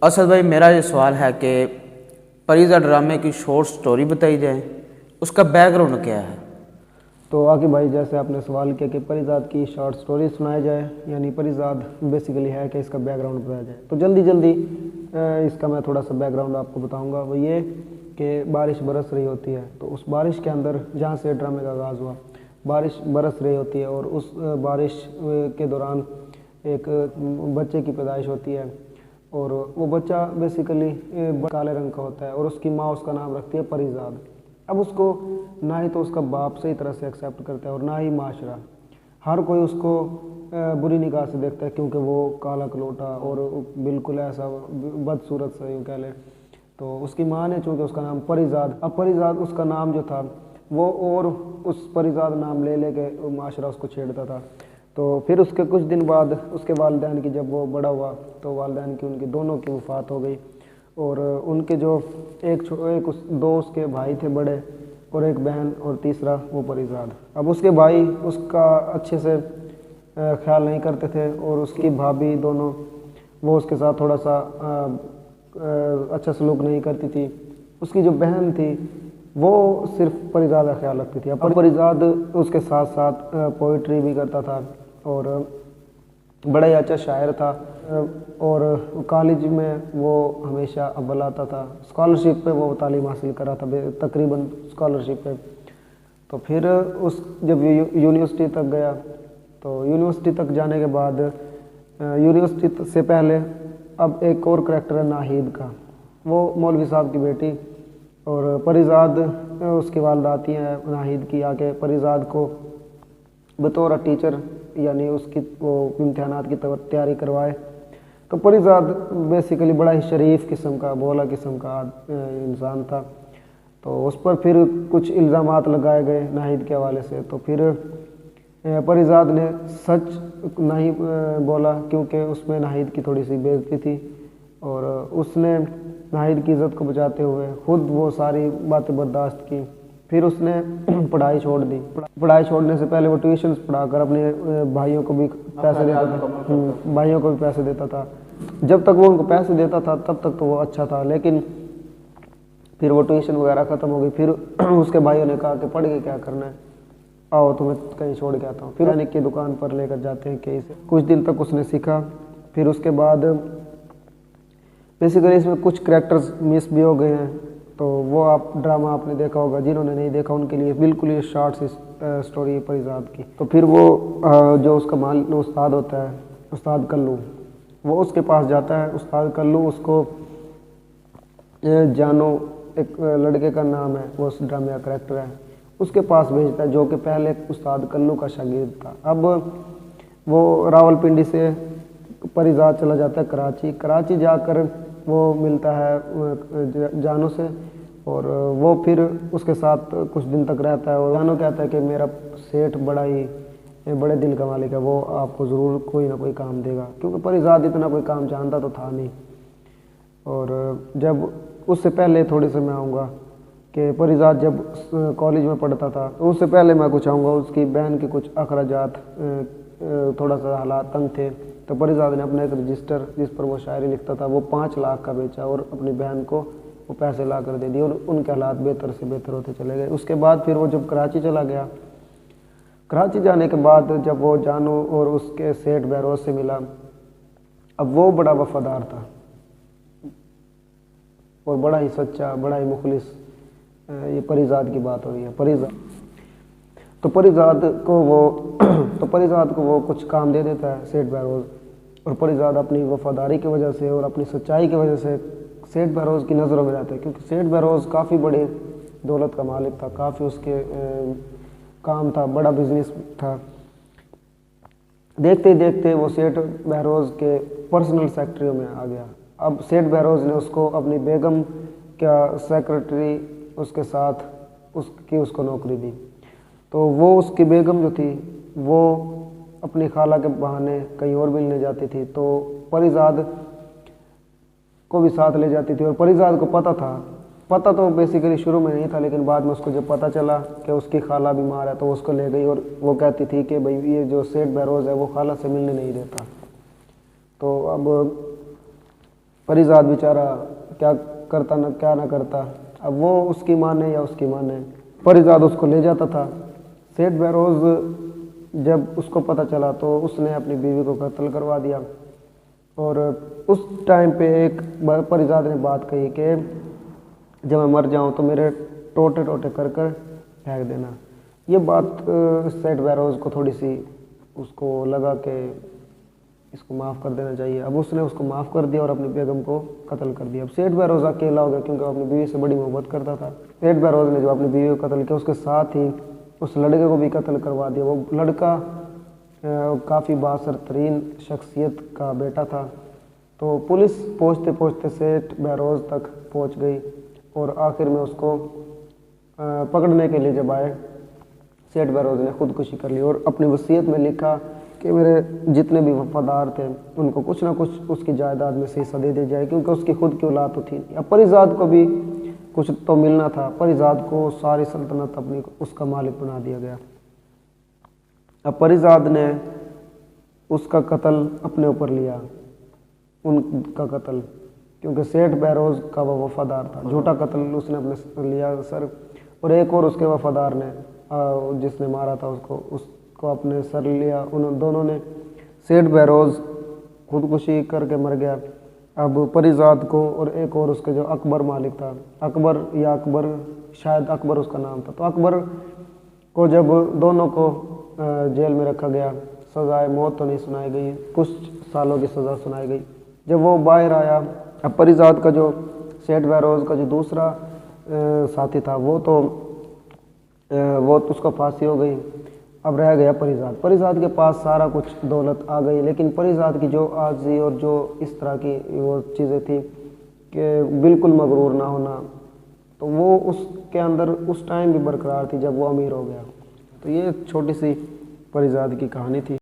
असद भाई, मेरा ये सवाल है कि परीज़ा ड्रामे की शॉर्ट स्टोरी बताई जाए, उसका बैकग्राउंड क्या है। तो आगे भाई, जैसे आपने सवाल किया कि परिजात की शॉर्ट स्टोरी सुनाई जाए, यानी परिजात बेसिकली है कि इसका बैकग्राउंड बताया जाए, तो जल्दी जल्दी इसका मैं थोड़ा सा बैकग्राउंड आपको बताऊंगा। वो ये कि बारिश बरस रही होती है, तो उस बारिश के अंदर जहाँ से ड्रामे का आगाज़ हुआ, बारिश बरस रही होती है और उस बारिश के दौरान एक बच्चे की पैदाइश होती है और वो बच्चा बेसिकली काले रंग का होता है और उसकी माँ उसका नाम रखती है परिजात। अब उसको ना ही तो उसका बाप सही तरह से एक्सेप्ट करता है और ना ही माशरा, हर कोई उसको बुरी निगाह से देखता है क्योंकि वो काला कलोटा और बिल्कुल ऐसा बदसूरत सा यूँ कह लें। तो उसकी माँ ने चूँकि उसका नाम परिजात, अब परिजात उसका नाम जो था वो, और उस परिजात नाम ले लेके माशरा उसको छेड़ता था। तो फिर उसके कुछ दिन बाद उसके वालिदैन की, जब वो बड़ा हुआ तो वालिदैन की उनकी दोनों की वफ़ात हो गई और उनके जो दो उसके भाई थे बड़े और एक बहन और तीसरा वो परिजात। अब उसके भाई उसका अच्छे से ख्याल नहीं करते थे और उसकी भाभी दोनों वो उसके साथ थोड़ा सा अच्छा सलूक नहीं करती थी। उसकी जो बहन थी वो सिर्फ परिजात का ख्याल रखती थी। अब परिजात उसके साथ साथ पोइट्री भी करता था और बड़ा ही अच्छा शायर था और कॉलेज में वो हमेशा अव्वल आता था। स्कॉलरशिप पे वो तालीम हासिल कर रहा था, तकरीबन स्कॉलरशिप पे। तो फिर उस जब यूनिवर्सिटी तक गया, तो यूनिवर्सिटी तक जाने के बाद यूनिवर्सिटी से पहले अब एक और करैक्टर है नाहिद का, वो मौलवी साहब की बेटी, और परिजात उसकी वालदा आती हैं नाहिद की आके परिजात को बतौर टीचर यानी उसकी वो इम्तिहानात की तैयारी करवाए। तो परिजात बेसिकली बड़ा ही शरीफ किस्म का, भोला किस्म का इंसान था। तो उस पर फिर कुछ इल्ज़ामात लगाए गए नाहिद के हवाले से। तो फिर परिजात ने सच नहीं बोला क्योंकि उसमें नाहिद की थोड़ी सी बेइज्जती थी और उसने नाहिद की इज़्ज़त को बचाते हुए खुद वो सारी बातें बर्दाश्त की। फिर उसने पढ़ाई छोड़ दी। पढ़ाई छोड़ने से पहले वो ट्यूशन्स पढ़ाकर अपने भाइयों को भी पैसे देता था, भाइयों को भी पैसे देता था। जब तक वो उनको पैसे देता था तब तक तो वो अच्छा था, लेकिन फिर वो ट्यूशन वगैरह ख़त्म हो गई। फिर उसके भाइयों ने कहा कि पढ़ के क्या करना है, आओ तुम्हें कहीं छोड़ के आता हूँ। फिर मैकेनिक की दुकान पर लेकर जाते हैं कहीं से। कुछ दिन तक उसने सीखा। फिर उसके बाद बेसिकली इसमें कुछ करैक्टर्स मिस भी हो गए हैं, तो वो आप ड्रामा आपने देखा होगा, जिन्होंने नहीं देखा उनके लिए बिल्कुल ये शॉर्ट सी स्टोरी है परिजात की। तो फिर वो जो उसका उस्ताद होता है, उस्ताद कल्लू, वो उसके पास जाता है। उस्ताद कल्लू उसको जानो, एक लड़के का नाम है, वो उस ड्रामे का करैक्टर है, उसके पास भेजता है, जो कि पहले उस्ताद कल्लू का शागिर्द था। अब वो रावलपिंडी से परिजात चला जाता है कराची। कराची जाकर वो मिलता है जानो से और वो फिर उसके साथ कुछ दिन तक रहता है और जानो कहता है कि मेरा सेठ बड़े दिल का मालिक है, वो आपको ज़रूर कोई ना कोई काम देगा, क्योंकि परिजात इतना कोई काम जानता तो था नहीं। और जब उससे पहले थोड़ी से मैं आऊँगा कि परिजात जब कॉलेज में पढ़ता था, तो उससे पहले मैं कुछ आऊँगा, उसकी बहन के कुछ अखराजात, थोड़ा सा हालात तंग थे, तो परिजात ने अपना एक रजिस्टर जिस पर वो शायरी लिखता था वो 5 लाख का बेचा और अपनी बहन को वो पैसे ला कर दे दिए और उनके हालात बेहतर से बेहतर होते चले गए। उसके बाद फिर वो जब कराची चला गया, कराची जाने के बाद जब वो जानो और उसके सेठ बहरोज से मिला, अब वो बड़ा वफादार था और बड़ा ही सच्चा, बड़ा ही मुखलिस। ये परिजात की बात हो रही है। तो परिजात को वो कुछ काम दे देता है सेठ बहरोज, और परिजात अपनी वफादारी की वजह से और अपनी सच्चाई की वजह से सेठ बहरोज की नज़रों में रहता है, क्योंकि सेठ बहरोज काफ़ी बड़ी दौलत का मालिक था, काफ़ी उसके काम था, बड़ा बिजनेस था। देखते ही देखते वो सेठ बहरोज के पर्सनल सेक्रेटरी में आ गया। अब सेठ बहरोज ने उसको अपनी बेगम का सेक्रेटरी उसके साथ उसको नौकरी दी। तो वो उसकी बेगम जो थी वो अपनी खाला के बहाने कहीं और मिलने जाती थी, तो परिजात को भी साथ ले जाती थी। और परिजात को पता तो बेसिकली शुरू में नहीं था, लेकिन बाद में उसको जब पता चला कि उसकी खाला बीमार है तो उसको ले गई और वो कहती थी कि भाई ये जो सेठ बहरोज है वो खाला से मिलने नहीं देता। तो अब परिजाद बेचारा क्या करता ना क्या ना करता, अब वो उसकी माने या उसकी माने, परिजाद उसको ले जाता था। सेठ बहरोज जब उसको पता चला तो उसने अपनी बीवी को कत्ल करवा दिया। और उस टाइम पे एक परिजाद ने बात कही कि जब मैं मर जाऊं तो मेरे टोटे टोटे कर कर फेंक देना। ये बात सेठ बहरोज को थोड़ी सी उसको लगा कि इसको माफ़ कर देना चाहिए। अब उसने उसको माफ़ कर दिया और अपनी बेगम को कत्ल कर दिया। अब सेठ बहरोज अकेला हो गया क्योंकि वो अपनी बीवी से बड़ी मोहब्बत करता था। सेठ बहरोज ने जो अपनी बीवी को कत्ल किया उसके साथ ही उस लड़के को भी कत्ल करवा दिया। वो लड़का काफ़ी बासर तरीन शख्सियत का बेटा था। तो पुलिस पहुँचते पहुँचते सेठ बहरोज तक पहुँच गई और आखिर में उसको पकड़ने के लिए जब आए, सेठ बहरोज ने खुदकुशी कर ली और अपनी वसीयत में लिखा कि मेरे जितने भी वफादार थे उनको कुछ ना कुछ उसकी जायदाद में से हिस्सा दे दी जाए, क्योंकि उसकी खुद की औलाद तो थी नहीं। अब परिजाद को भी कुछ तो मिलना था। परिजाद को सारी सल्तनत अपनी उसका मालिक बना दिया गया। अब परिजाद ने उसका कत्ल अपने ऊपर लिया, उनका कत्ल, क्योंकि सेठ बहरोज का वह वफादार था। झूठा कत्ल उसने अपने लिया सर, और एक और उसके वफादार ने जिसने मारा था उसको अपने सर लिया। उन दोनों ने, सेठ बहरोज खुदकुशी करके मर गया। अब परिजाद को और एक और उसके जो अकबर मालिक था, अकबर या अकबर, शायद अकबर उसका नाम था, तो अकबर को जब दोनों को जेल में रखा गया, सजाए मौत तो नहीं सुनाई गई, कुछ सालों की सज़ा सुनाई गई। जब वो बाहर आया, अब परिजाद का जो, सेठ बहरोज का जो दूसरा साथी था वो तो उसको फांसी हो गई। अब रह गया परिजाद। परिजाद के पास सारा कुछ दौलत आ गई, लेकिन परिजाद की जो आजी और जो इस तरह की वो चीज़ें थी कि बिल्कुल मगरूर ना होना, तो वो उसके अंदर उस टाइम भी बरकरार थी जब वो अमीर हो गया। तो ये छोटी सी परिजाद की कहानी थी।